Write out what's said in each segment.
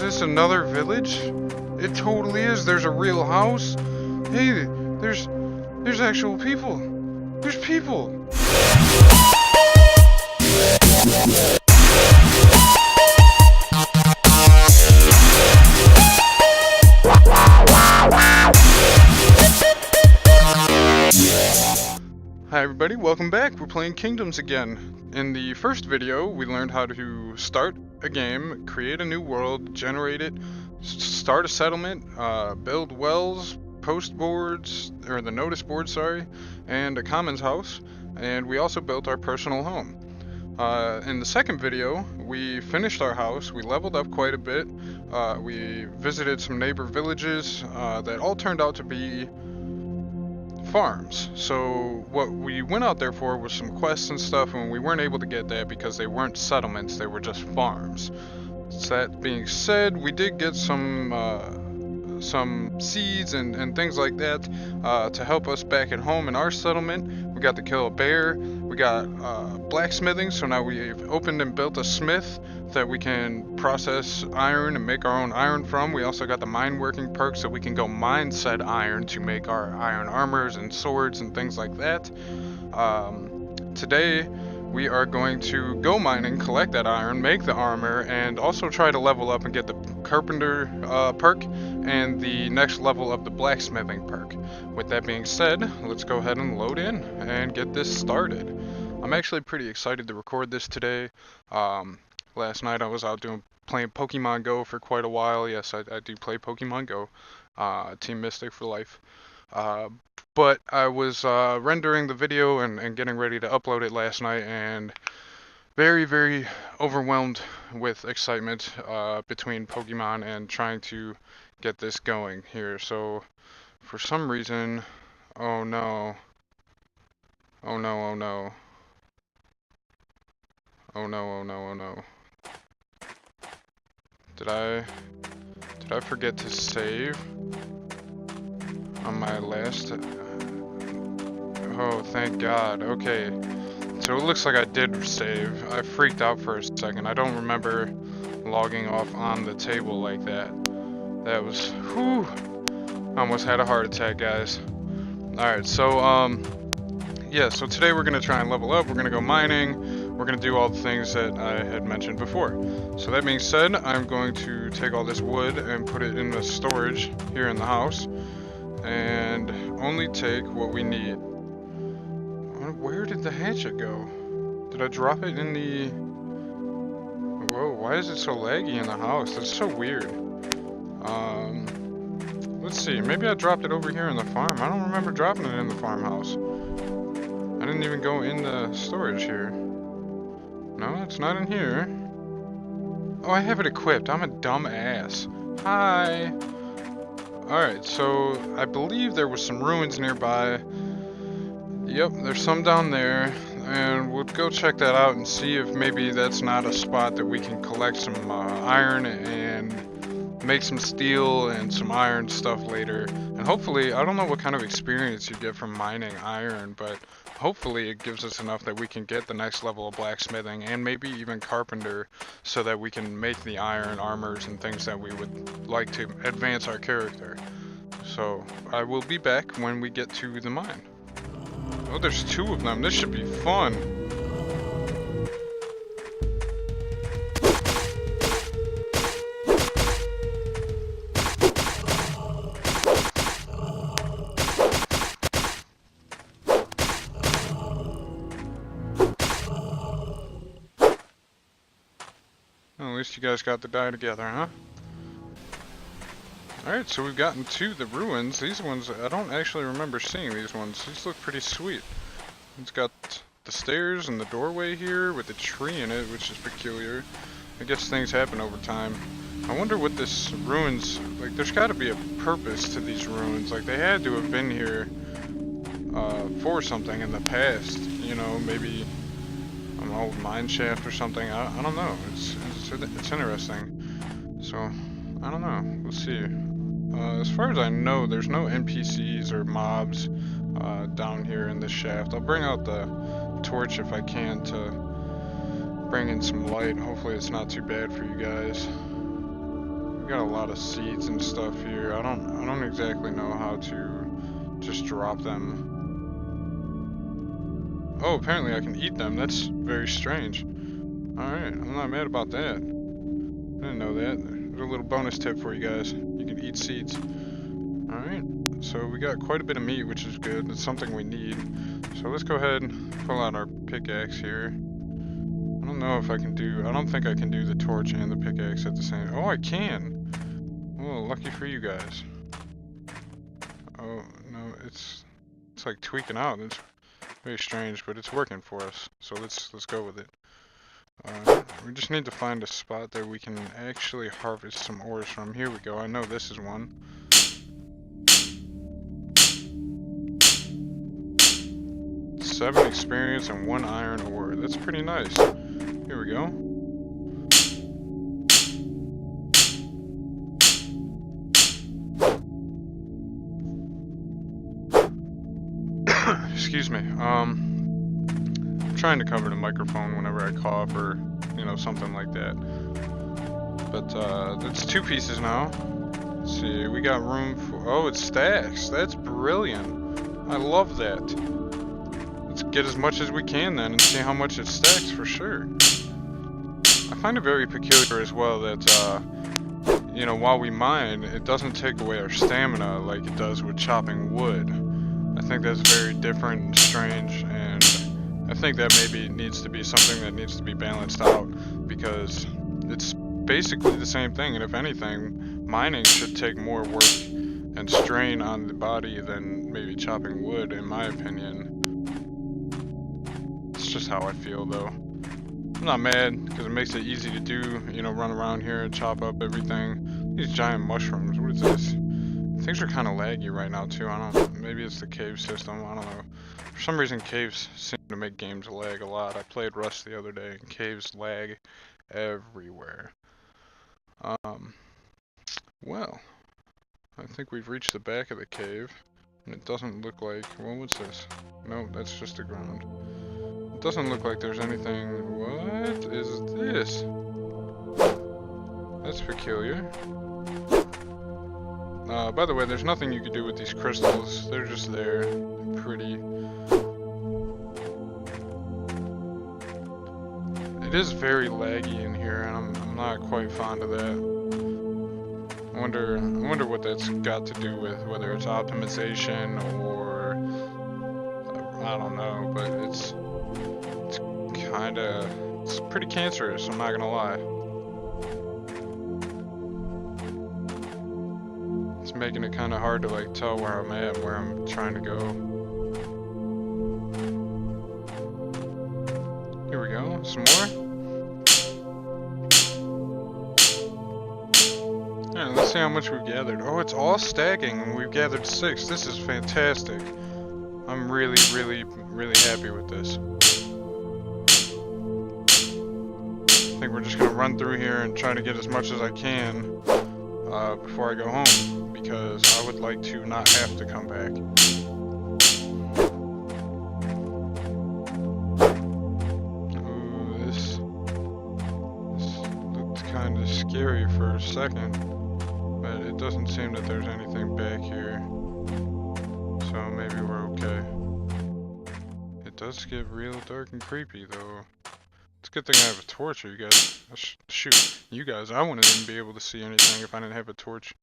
this another village? It totally is. There's a real house. Hey, there's actual people. There's people. Hi everybody, welcome back. We're playing Kingdoms again. In the first video, we learned how to start a game, create a new world, generate it, start a settlement, build wells, post boards, or the notice board, sorry, and a commons house, and we also built our personal home. In the second video, we finished our house, we leveled up quite a bit, we visited some neighbor villages that all turned out to be farms. So what we went out there for was some quests and stuff, and we weren't able to get that because they weren't settlements, they were just farms. So that being said, we did get some seeds and things like that to help us back at home in our settlement. We got to kill a bear, we got blacksmithing, so now we've opened and built a smith that we can process iron and make our own iron from. We also got the mine working perk, so we can go mine said iron to make our iron armors and swords and things like that. Today we are going to go mining, collect that iron, make the armor, and also try to level up and get the carpenter perk and the next level of the blacksmithing perk. With that being said, let's go ahead and load in and get this started. I'm actually pretty excited to record this today. Last night I was out playing Pokemon Go for quite a while. Yes, I do play Pokemon Go. Team Mystic for life. But I was rendering the video and getting ready to upload it last night, and very, very overwhelmed with excitement between Pokemon and trying to get this going here. So for some reason, oh no, oh no, oh no, oh no, oh no, oh no. Did I forget to save on my last? Oh, thank God. Okay, so it looks like I did save. I freaked out for a second. I don't remember logging off on the table like that. That was, whew, I almost had a heart attack, guys. Alright, so, yeah, so today we're going to try and level up. We're going to go mining. We're going to do all the things that I had mentioned before. So that being said, I'm going to take all this wood and put it in the storage here in the house. And only take what we need. Where did the hatchet go? Did I drop it in the... Whoa, why is it so laggy in the house? That's so weird. Let's see, maybe I dropped it over here in the farm. I don't remember dropping it in the farmhouse. I didn't even go in the storage here. No, it's not in here. Oh, I have it equipped. I'm a dumb ass. Hi! Alright, so I believe there was some ruins nearby. Yep, there's some down there. And we'll go check that out and see if maybe that's not a spot that we can collect some iron and make some steel and some iron stuff later. And hopefully, I don't know what kind of experience you get from mining iron, but hopefully it gives us enough that we can get the next level of blacksmithing and maybe even carpenter, so that we can make the iron armors and things that we would like to advance our character. So I will be back when we get to the mine. Oh, there's two of them. This should be fun. Well, at least you guys got to die together, huh? Alright, so we've gotten to the ruins. These ones, I don't actually remember seeing these ones. These look pretty sweet. It's got the stairs and the doorway here with a tree in it, which is peculiar. I guess things happen over time. I wonder what this ruins, like, there's got to be a purpose to these ruins. Like, they had to have been here for something in the past. You know, maybe an old mine shaft or something. I don't know. It's interesting. So, I don't know. We'll see. As far as I know, there's no NPCs or mobs down here in this shaft. I'll bring out the torch if I can to bring in some light. Hopefully it's not too bad for you guys. We got a lot of seeds and stuff here. I don't exactly know how to just drop them. Oh, apparently I can eat them. That's very strange. Alright, I'm not mad about that. I didn't know that. There's a little bonus tip for you guys. You can eat seeds. Alright, so we got quite a bit of meat, which is good. It's something we need. So let's go ahead and pull out our pickaxe here. I don't know if I can do... I don't think I can do the torch and the pickaxe at the same... Oh, I can! Oh, lucky for you guys. Oh, no, it's like tweaking out. It's very strange, but it's working for us. So let's go with it. We just need to find a spot that we can actually harvest some ores from. Here we go. I know this is one. 7 experience and 1 iron ore. That's pretty nice. Here we go. Excuse me. I'm trying to cover the microphone whenever I cough or, you know, something like that. But that's 2 pieces now. Let's see, we got room for... Oh, it stacks. That's brilliant. I love that. Let's get as much as we can then and see how much it stacks for sure. I find it very peculiar as well that, you know, while we mine, it doesn't take away our stamina like it does with chopping wood. I think that's very different and strange, and I think that maybe needs to be something that needs to be balanced out, because it's basically the same thing, and if anything, mining should take more work and strain on the body than maybe chopping wood, in my opinion. It's just how I feel, though. I'm not mad, because it makes it easy to do, you know, run around here and chop up everything. These giant mushrooms, what is this? Things are kind of laggy right now, too. I don't know, maybe it's the cave system, I don't know. For some reason, caves seem to make games lag a lot. I played Rust the other day, and caves lag everywhere. Well, I think we've reached the back of the cave, and it doesn't look like... Well, what's this? No, that's just the ground. It doesn't look like there's anything... What is this? That's peculiar. By the way, there's nothing you can do with these crystals. They're just there. They're pretty. It is very laggy in here, and I'm not quite fond of that. I wonder what that's got to do with, whether it's optimization or I don't know, but it's pretty cancerous, I'm not gonna lie. It's making it kind of hard to like tell where I'm at, where I'm trying to go. Here we go, some more. Alright, let's see how much we've gathered. Oh, it's all stacking, and we've gathered 6. This is fantastic. I'm really happy with this. I think we're just gonna run through here and try to get as much as I can before I go home, because I would like to not have to come back. Ooh, this looked kind of scary for a second, but it doesn't seem that there's anything back here, so maybe we're okay. It does get real dark and creepy though. It's a good thing I have a torch, or you guys... Shoot, you guys, I wouldn't even be able to see anything if I didn't have a torch.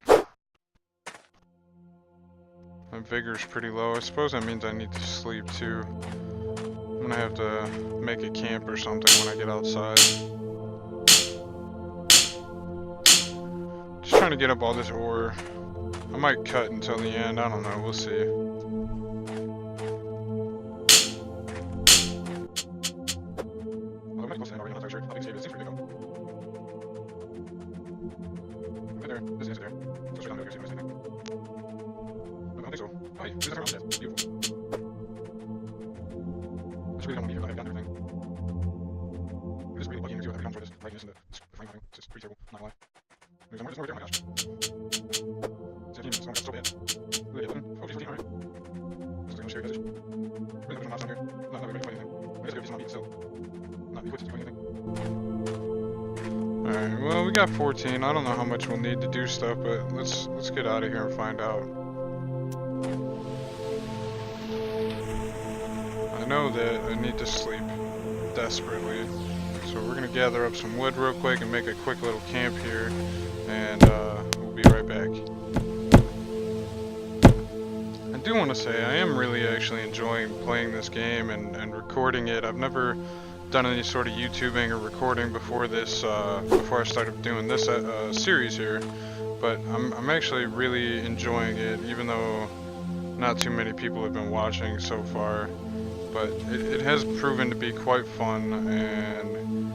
My vigor's pretty low. I suppose that means I need to sleep too. I'm gonna have to make a camp or something when I get outside. Just trying to get up all this ore. I might cut until the end, I don't know, we'll see. Alright, Alright, well, we got 14. I don't know how much we'll need to do stuff, but let's get out of here and find out. I know that I need to sleep desperately. So we're gonna gather up some wood real quick and make a quick little camp here, and we'll be right back. I do want to say I am really actually enjoying playing this game and recording it. I've never done any sort of YouTubing or recording before this, before I started doing this series here, but I'm actually really enjoying it, even though not too many people have been watching so far. But it has proven to be quite fun, and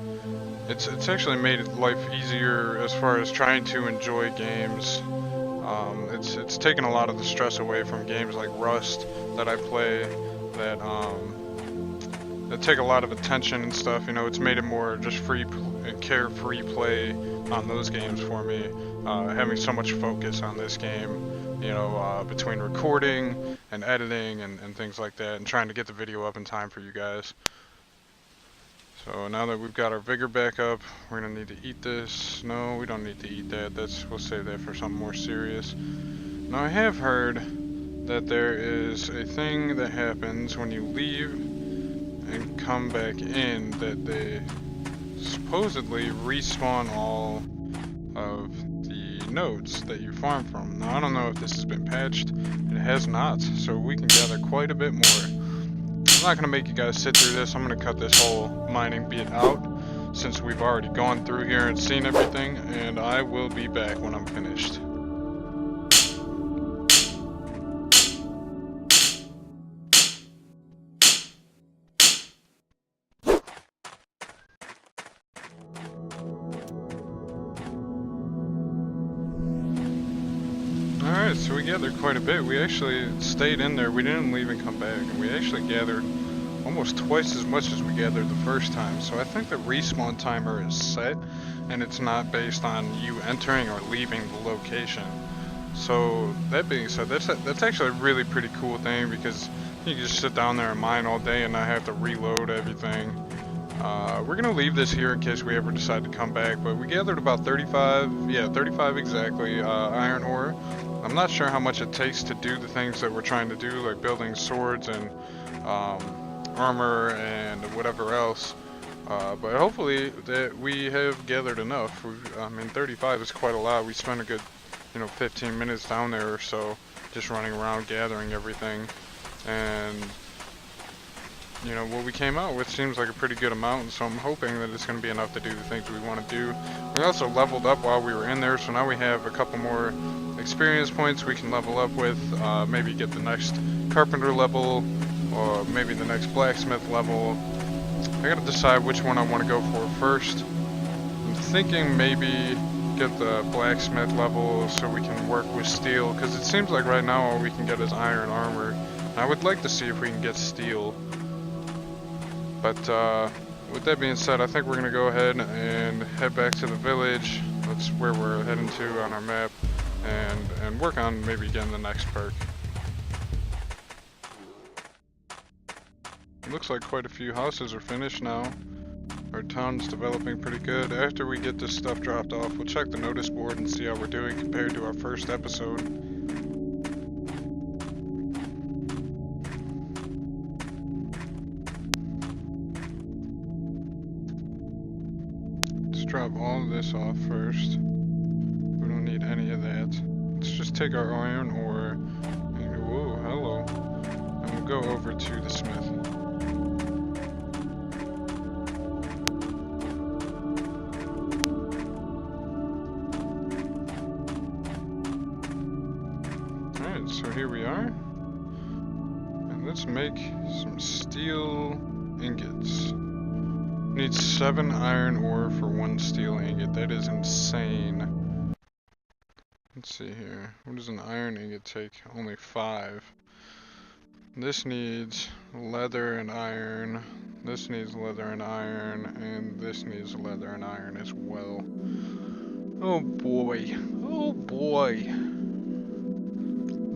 it's actually made life easier as far as trying to enjoy games. It's taken a lot of the stress away from games like Rust that I play that take a lot of attention and stuff. You know, it's made it more just free and carefree play on those games for me. Having so much focus on this game, you know, between recording and editing and things like that, and trying to get the video up in time for you guys. So now that we've got our vigor back up, we're gonna need to eat this. No, we don't need to eat that. We'll save that for something more serious. Now I have heard that there is a thing that happens when you leave and come back in, that they supposedly respawn all of the nodes that you farm from. Now I don't know if this has been patched. It has not, so we can gather quite a bit more. I'm not gonna make you guys sit through this. I'm gonna cut this whole mining bit out since we've already gone through here and seen everything, and I will be back when I'm finished. Alright, so we gathered quite a bit. We actually stayed in there. We didn't leave and come back, and we actually gathered almost twice as much as we gathered the first time. So I think the respawn timer is set, and it's not based on you entering or leaving the location. So that being said, that's actually a really pretty cool thing, because you can just sit down there and mine all day and not have to reload everything. We're gonna leave this here in case we ever decide to come back, but we gathered about 35 exactly, iron ore. I'm not sure how much it takes to do the things that we're trying to do, like building swords and armor and whatever else, but hopefully that we have gathered enough. I mean, 35 is quite a lot. We spent a good, 15 minutes down there or so just running around gathering everything, and what we came out with seems like a pretty good amount, so I'm hoping that it's going to be enough to do the things we want to do. We also leveled up while we were in there, so now we have a couple more experience points we can level up with, maybe get the next carpenter level, or maybe the next blacksmith level. I gotta decide which one I want to go for first. I'm thinking maybe get the blacksmith level so we can work with steel, because it seems like right now all we can get is iron armor. I would like to see if we can get steel. But with that being said, I think we're going to go ahead and head back to the village. That's where we're heading to on our map, and work on maybe getting the next perk. It looks like quite a few houses are finished now. Our town's developing pretty good. After we get this stuff dropped off, we'll check the notice board and see how we're doing compared to our first episode. Drop all of this off first. We don't need any of that. Let's just take our iron ore and whoa, hello. And we'll go over to the smith. Alright, so here we are. And let's make some steel ingots. Need 7 iron ore for 1 steel ingot. That is insane. Let's see here. What does an iron ingot take? Only 5. This needs leather and iron. This needs leather and iron. And this needs leather and iron as well. Oh boy. Oh boy.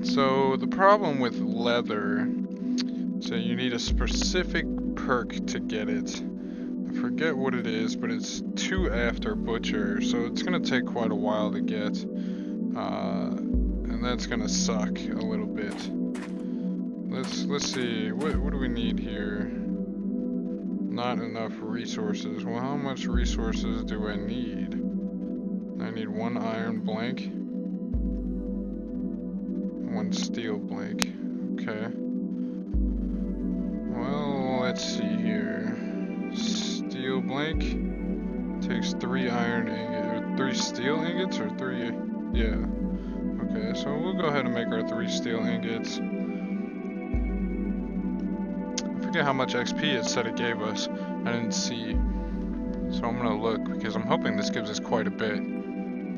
So the problem with leather, so you need a specific perk to get it. I forget what it is, but it's 2 after Butcher, so it's gonna take quite a while to get. And that's gonna suck a little bit. Let's see, what do we need here? Not enough resources. Well, how much resources do I need? I need 1 iron blank. 1 steel blank. Okay. Well, let's see here. Steel blank takes 3 iron ingots, or 3 steel ingots, or 3, yeah. Okay, so we'll go ahead and make our 3 steel ingots. I forget how much XP it said it gave us. I didn't see. So I'm gonna look, because I'm hoping this gives us quite a bit.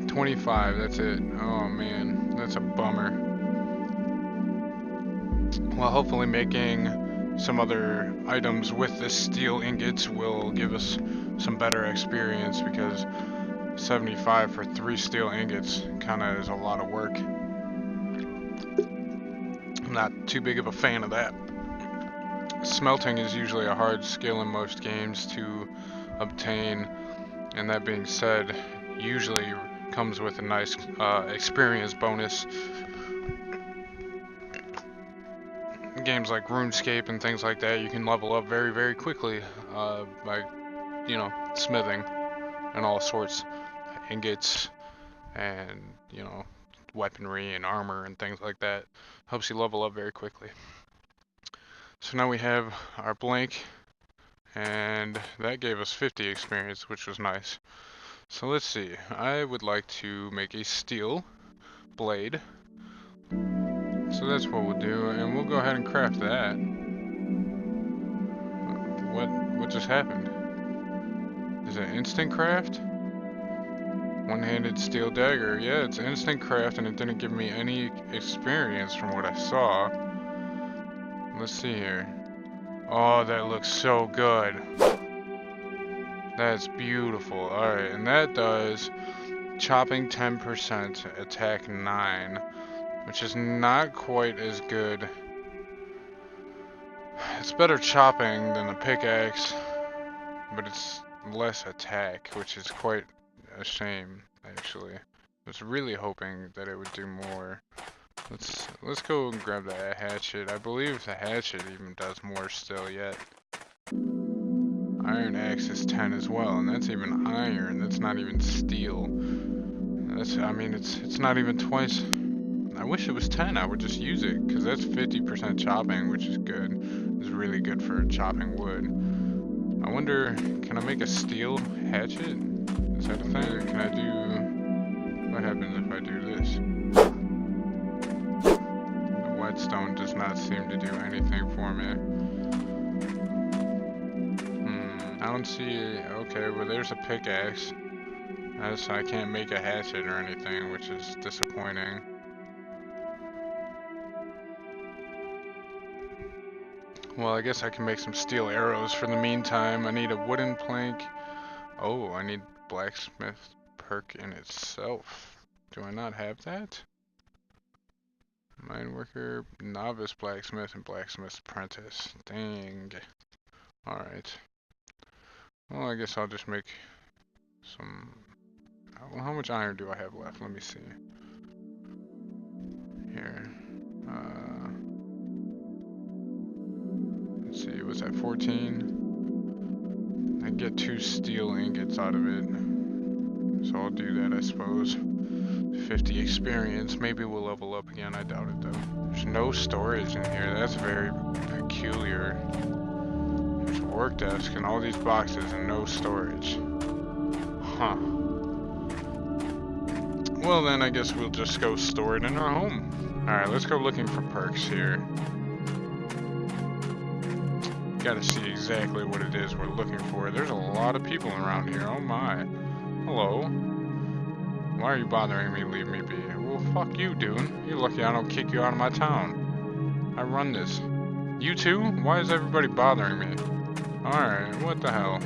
25, that's it. Oh man, that's a bummer. Well, hopefully making some other items with this steel ingots will give us some better experience, because 75 for 3 steel ingots kinda is a lot of work. I'm not too big of a fan of that. Smelting is usually a hard skill in most games to obtain, and that being said, usually comes with a nice experience bonus. Games like RuneScape and things like that, you can level up very, very quickly by, you know, smithing and all sorts, ingots and, you know, weaponry and armor and things like that. Helps you level up very quickly. So now we have our blank, and that gave us 50 experience, which was nice. So let's see, I would like to make a steel blade. So that's what we'll do, and we'll go ahead and craft that. What just happened? Is it instant craft? One-handed steel dagger. Yeah, it's instant craft, and it didn't give me any experience from what I saw. Let's see here. Oh, that looks so good. That's beautiful. Alright, and that does chopping 10%, attack 9, which is not quite as good. It's better chopping than the pickaxe, but it's less attack, which is quite a shame, actually. I was really hoping that it would do more. Let's go and grab the hatchet. I believe the hatchet even does more still yet. Iron axe is 10 as well, and that's even iron. That's not even steel. I mean, it's not even twice. I wish it was 10. I would just use it, because that's 50% chopping, which is good. It's really good for chopping wood. I wonder, can I make a steel hatchet? Is that a thing? Or can I do... What happens if I do this? The whetstone does not seem to do anything for me. I don't see... Okay, well there's a pickaxe. I can't make a hatchet or anything, which is disappointing. Well, I guess I can make some steel arrows for the meantime. I need a wooden plank. Oh, I need blacksmith perk in itself. Do I not have that? Mine worker, novice blacksmith, and blacksmith apprentice. Dang. Alright. Well, I guess I'll just make some... Well, how much iron do I have left? Let me see. Here. Let's see, what's that, 14? I can get 2 steel ingots out of it. So I'll do that, I suppose. 50 experience. Maybe we'll level up again. I doubt it, though. There's no storage in here. That's very peculiar. There's a work desk and all these boxes and no storage. Huh. Well, then I guess we'll just go store it in our home. Alright, let's go looking for perks here. Gotta see exactly what it is we're looking for. There's a lot of people around here. Oh my. Hello. Why are you bothering me? Leave me be. Well, fuck you, dude. You're lucky I don't kick you out of my town. I run this. You too? Why is everybody bothering me? Alright, what the hell?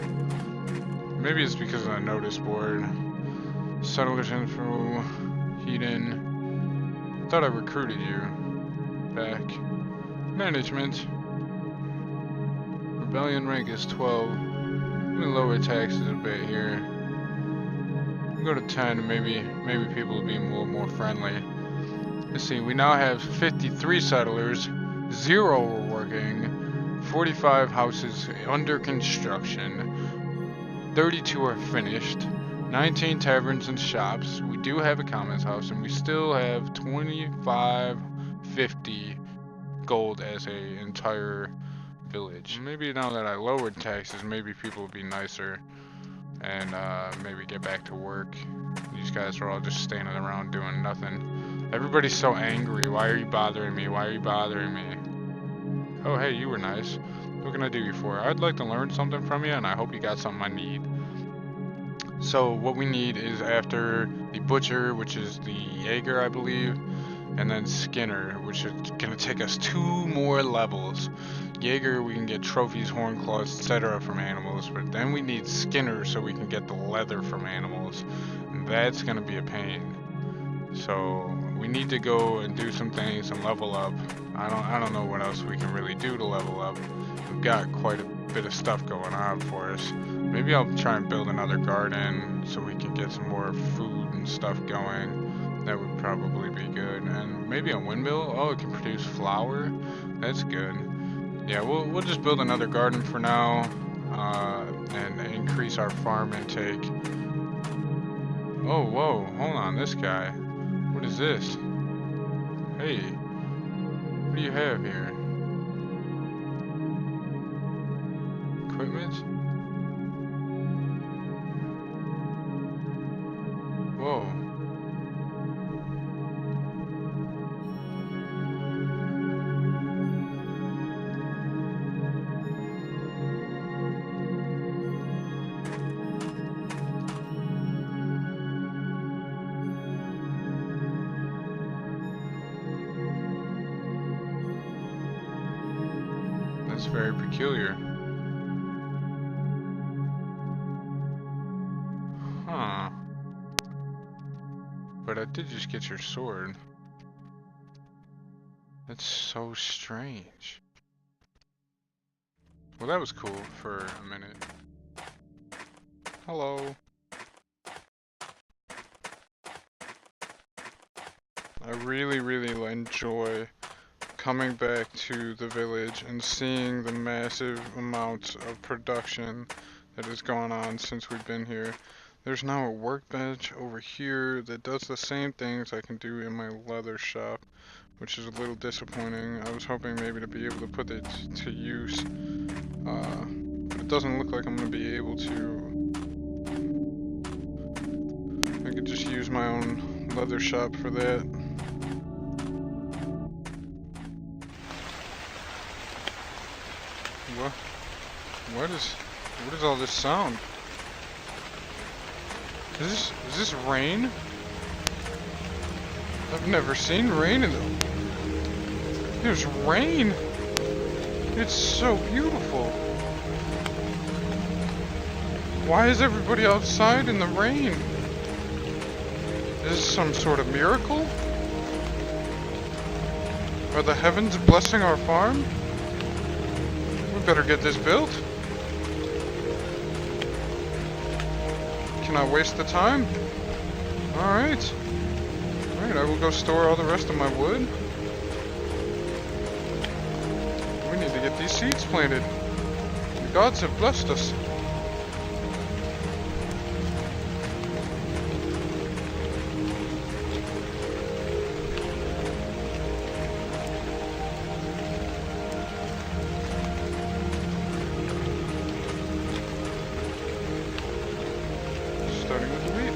Maybe it's because of the notice board. Settlers info. Heaton. I thought I recruited you. Back. Management. Rebellion rank is 12. me lower taxes a bit here. Go to 10, maybe people will be a little more friendly. Let's see, we now have 53 settlers, 0 are working, 45 houses under construction, 32 are finished, 19 taverns and shops. We do have a commons house, and we still have 2550 gold as a entire village. Maybe now that I lowered taxes, maybe people will be nicer and maybe get back to work. These guys are all just standing around doing nothing. Everybody's so angry. Why are you bothering me? Why are you bothering me? Oh, hey, you were nice. What can I do you for? I'd like to learn something from you, and I hope you got something I need. So what we need is after the butcher, which is the Jaeger, I believe, and then Skinner, which is gonna take us 2 more levels. Jaeger, we can get trophies, horn claws, etc. from animals, but then we need Skinner so we can get the leather from animals. And that's gonna be a pain. So we need to go and do some things and level up. I don't know what else we can really do to level up. We've got quite a bit of stuff going on for us. Maybe I'll try and build another garden so we can get some more food and stuff going. That would probably be good. And maybe a windmill. Oh, it can produce flour. That's good. Yeah, we'll just build another garden for now, and increase our farm intake. Oh, whoa, hold on, this guy. What is this? Hey, what do you have here? Equipment? Whoa. That's very peculiar. Huh. But I did just get your sword. That's so strange. Well, that was cool for a minute. Hello. I really enjoy coming back to the village and seeing the massive amounts of production that has gone on since we've been here. There's now a workbench over here that does the same things I can do in my leather shop, which is a little disappointing. I was hoping maybe to be able to put it to use, but it doesn't look like I'm going to be able to. I could just use my own leather shop for that. What is all this sound? Is this rain? I've never seen rain in the... There's rain! It's so beautiful! Why is everybody outside in the rain? Is this some sort of miracle? Are the heavens blessing our farm? We better get this built. Can I waste the time? Alright. Alright, I will go store all the rest of my wood. We need to get these seeds planted. The gods have blessed us. Starting with the wheat.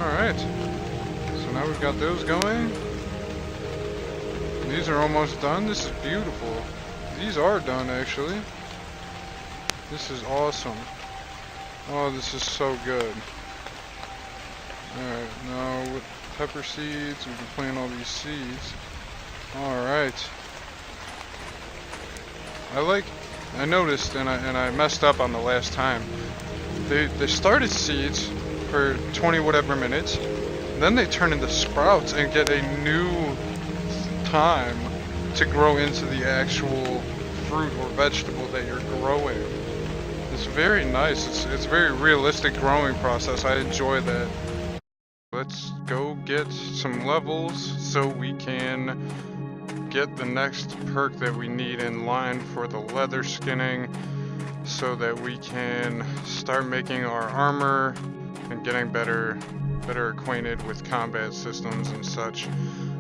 Alright. So now we've got those going. These are almost done. This is beautiful. These are done, actually. This is awesome. Oh, this is so good. Alright, now with pepper seeds, we can plant all these seeds. Alright. I noticed, and I messed up on the last time. They started seeds for 20 whatever minutes, then they turn into sprouts and get a new time to grow into the actual fruit or vegetable that you're growing. It's very nice. It's a very realistic growing process. I enjoy that. Let's go get some levels so we can get the next perk that we need in line for the leather skinning, so that we can start making our armor and getting better acquainted with combat systems and such.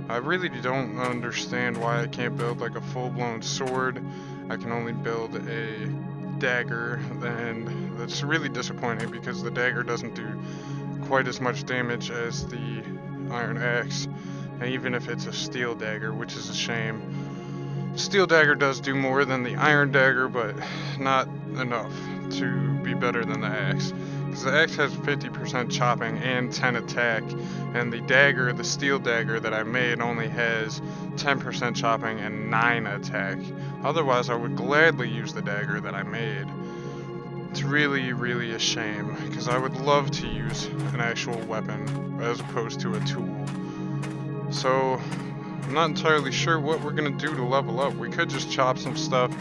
I really don't understand why I can't build like a full-blown sword. I can only build a dagger, and that's really disappointing because the dagger doesn't do quite as much damage as the iron axe, and even if it's a steel dagger, which is a shame. Steel dagger does do more than the iron dagger, but not enough to be better than the axe. Because the axe has 50% chopping and 10 attack, and the dagger, the steel dagger that I made, only has 10% chopping and 9 attack. Otherwise, I would gladly use the dagger that I made. It's really, really a shame, because I would love to use an actual weapon as opposed to a tool. So, I'm not entirely sure what we're gonna do to level up. We could just chop some stuff,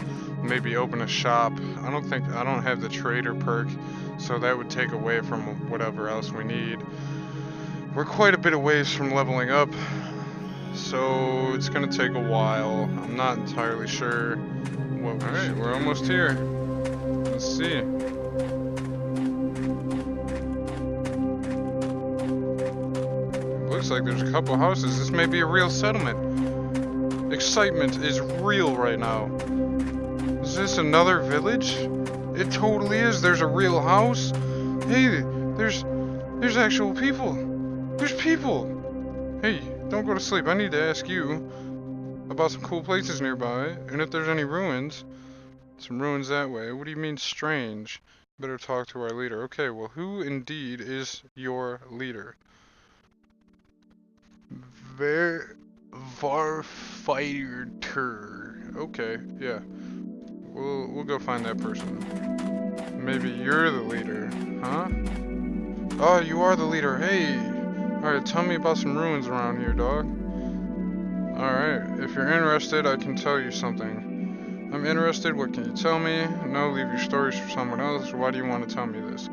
maybe open a shop. I don't have the trader perk, so that would take away from whatever else we need. We're quite a bit of ways from leveling up, so it's gonna take a while. I'm not entirely sure what we Alright, we're almost here. Let's see. Looks like there's a couple houses. This may be a real settlement. Excitement is real right now. Is this another village? It totally is. There's a real house. Hey, there's actual people. There's people. Hey, don't go to sleep. I need to ask you about some cool places nearby, and if there's any ruins. Some ruins that way. What do you mean strange? Better talk to our leader. Okay, well, who indeed is your leader? Varfighter. Okay, yeah. We'll go find that person. Maybe you're the leader, huh? Oh, you are the leader. Hey. Alright, tell me about some ruins around here, dog. Alright, if you're interested, I can tell you something. I'm interested, what can you tell me? No, leave your stories for someone else. Why do you want to tell me this?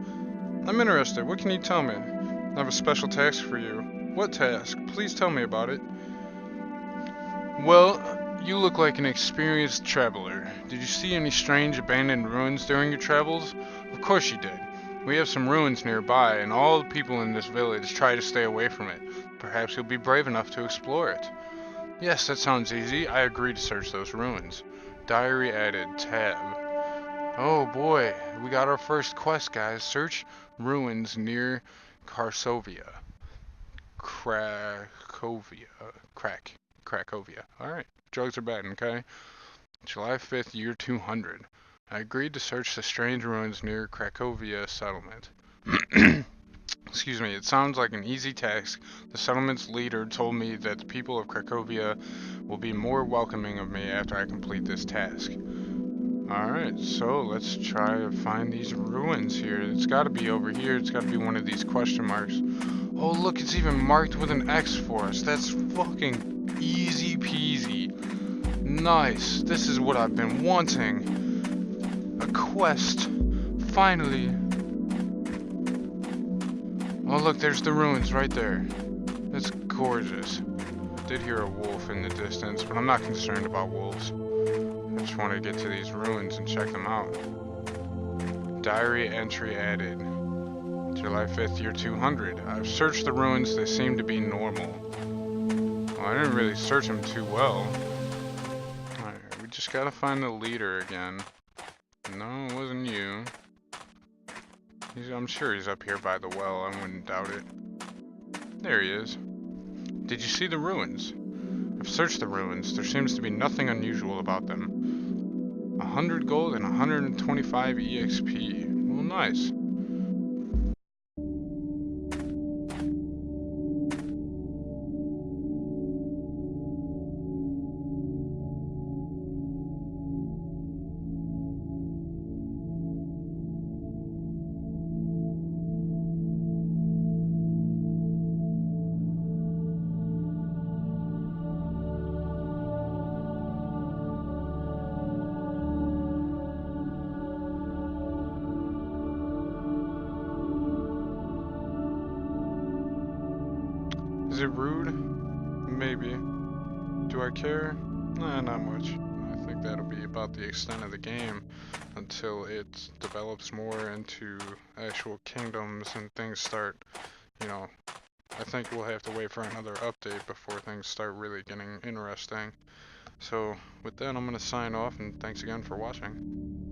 I'm interested, what can you tell me? I have a special task for you. What task? Please tell me about it. Well, you look like an experienced traveler. Did you see any strange abandoned ruins during your travels? Of course you did. We have some ruins nearby, and all the people in this village try to stay away from it. Perhaps you'll be brave enough to explore it. Yes, that sounds easy. I agree to search those ruins. Diary added, tab. Oh boy, we got our first quest, guys. Search ruins near Cracovia. Cracovia. Alright, drugs are bad, okay? July 5th, year 200. I agreed to search the strange ruins near Cracovia settlement. Excuse me, it sounds like an easy task. The settlement's leader told me that the people of Cracovia will be more welcoming of me after I complete this task. Alright, so let's try to find these ruins here. It's gotta be over here. It's gotta be one of these question marks. Oh, look, it's even marked with an X for us. That's fucking easy peasy. Nice. This is what I've been wanting. A quest. Finally. Oh, look, there's the ruins right there. That's gorgeous. I did hear a wolf in the distance, but I'm not concerned about wolves. I just want to get to these ruins and check them out. Diary entry added. July 5th, year 200. I've searched the ruins. They seem to be normal. Well, I didn't really search them too well. Alright, we just gotta find the leader again. No, it wasn't you. I'm sure he's up here by the well. I wouldn't doubt it. There he is. Did you see the ruins? I've searched the ruins. There seems to be nothing unusual about them. 100 gold and 125 EXP. Well, nice. Is it rude? Maybe. Do I care? Nah, not much. I think that'll be about the extent of the game until it develops more into actual kingdoms and things start, you know, I think we'll have to wait for another update before things start really getting interesting. So with that, I'm going to sign off, and thanks again for watching.